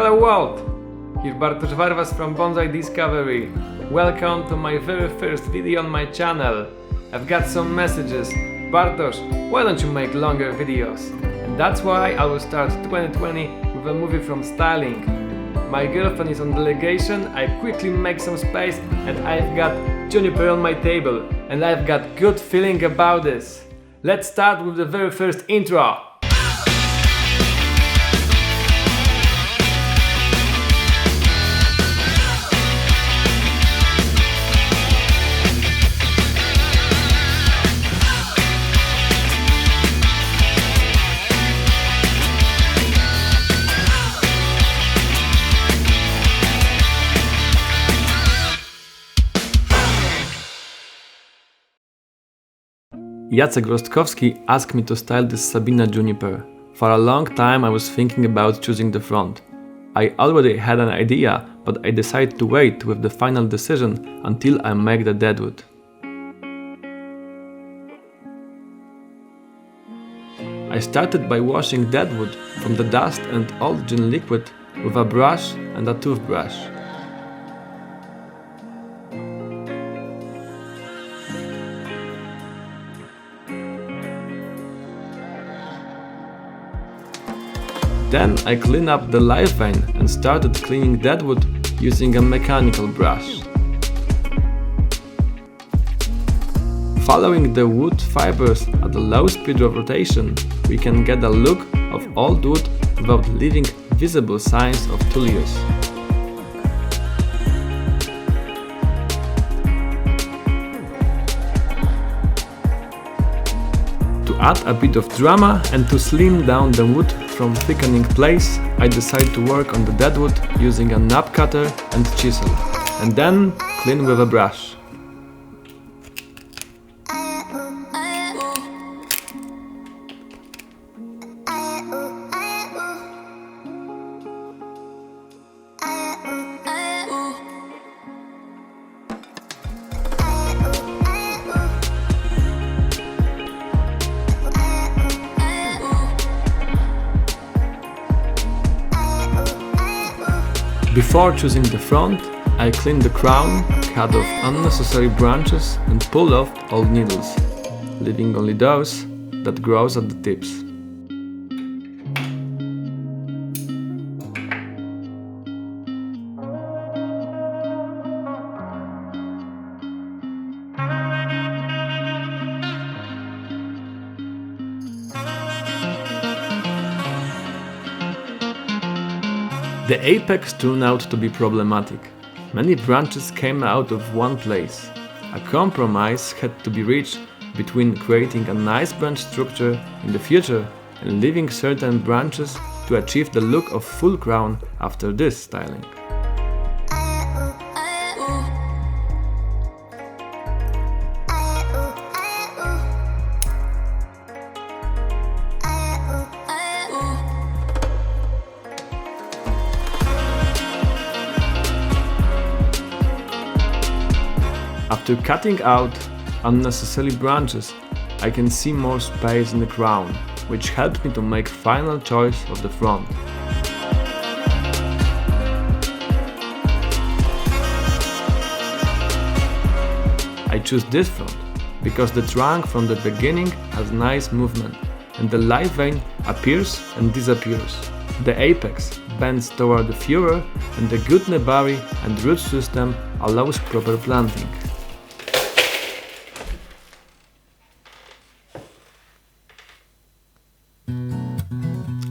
Hello world! Here Bartosz Warwas from Bonsai Discovery. Welcome to my very first video on my channel. I've got some messages. Bartosz, why don't you make longer videos? And that's why I will start 2020 with a movie from styling. My girlfriend is on delegation, I quickly make some space and I've got juniper on my table. And I've got good feeling about this. Let's start with the very first intro. Jacek Rostkowski asked me to style this sabina juniper. For a long time I was thinking about choosing the front. I already had an idea, but I decided to wait with the final decision until I make the deadwood. I started by washing deadwood from the dust and old gin liquid with a brush and a toothbrush. Then I cleaned up the live vein and started cleaning deadwood using a mechanical brush. Following the wood fibers at a low speed of rotation, we can get a look of old wood without leaving visible signs of tool use. To add a bit of drama and to slim down the wood from thickening place, I decided to work on the deadwood using a knob cutter and chisel, and then clean with a brush. Before choosing the front, I cleaned the crown, cut off unnecessary branches and pulled off old needles, leaving only those that grows at the tips. The apex turned out to be problematic. Many branches came out of one place. A compromise had to be reached between creating a nice branch structure in the future and leaving certain branches to achieve the look of full crown after this styling. After cutting out unnecessary branches, I can see more space in the crown, which helped me to make final choice of the front. I choose this front because the trunk from the beginning has nice movement and the live vein appears and disappears. The apex bends toward the furrow and the good nebari and root system allows proper planting.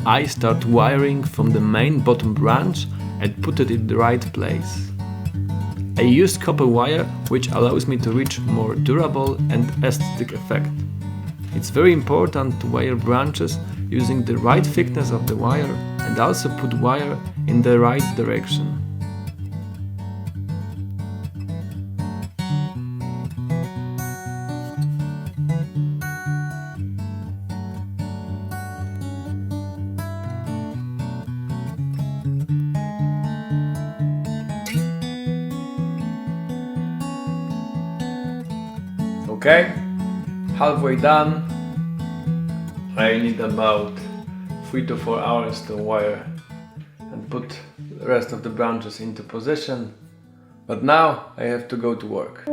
I start wiring from the main bottom branch and put it in the right place. I used copper wire, which allows me to reach more durable and aesthetic effect. It's very important to wire branches using the right thickness of the wire and also put wire in the right direction. Okay, halfway done. I need about 3 to 4 hours to wire and put rest of the branches into position, but now I have to go to work.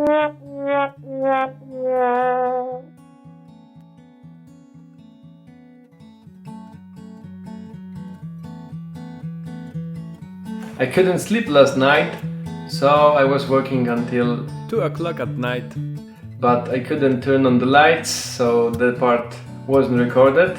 I couldn't sleep last night, so I was working until 2 o'clock at night. But I couldn't turn on the lights, so that part wasn't recorded.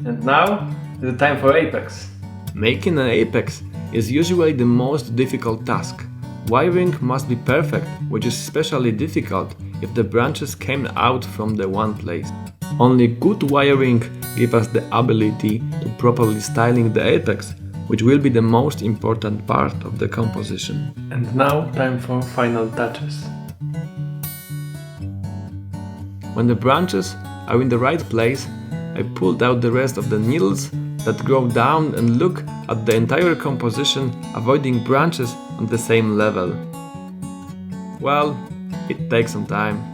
And now, it's time for apex. Making an apex is usually the most difficult task. Wiring must be perfect, which is especially difficult if the branches came out from the one place. Only good wiring gives us the ability to properly styling the apex, which will be the most important part of the composition. And now, time for final touches. When the branches are in the right place, I pulled out the rest of the needles that grow down and look at the entire composition, avoiding branches on the same level. Well, it takes some time.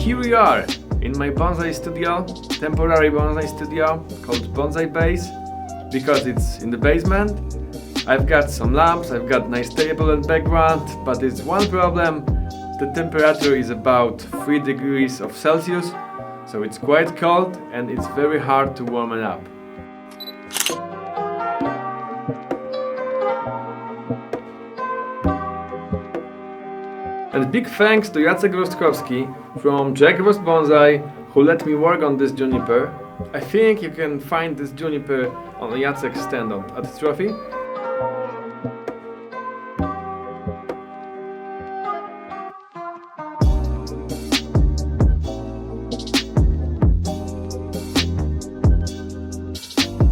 Here we are in my bonsai studio, temporary bonsai studio called Bonsai Base, because it's in the basement. I've got some lamps, I've got nice table and background, but it's one problem: the temperature is about 3 degrees of Celsius, so it's quite cold and it's very hard to warm it up. And big thanks to Jacek Rostkowski from Jacek Rostkowski who let me work on this juniper. I think you can find this juniper on Jacek's stand at the trophy.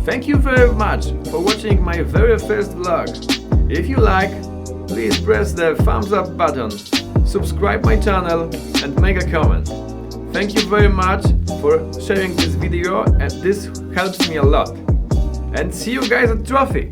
Thank you very much for watching my very first vlog. If you like, please press the thumbs up button, subscribe my channel and make a comment. Thank you very much for sharing this video, and this helps me a lot. And see you guys at Trophy!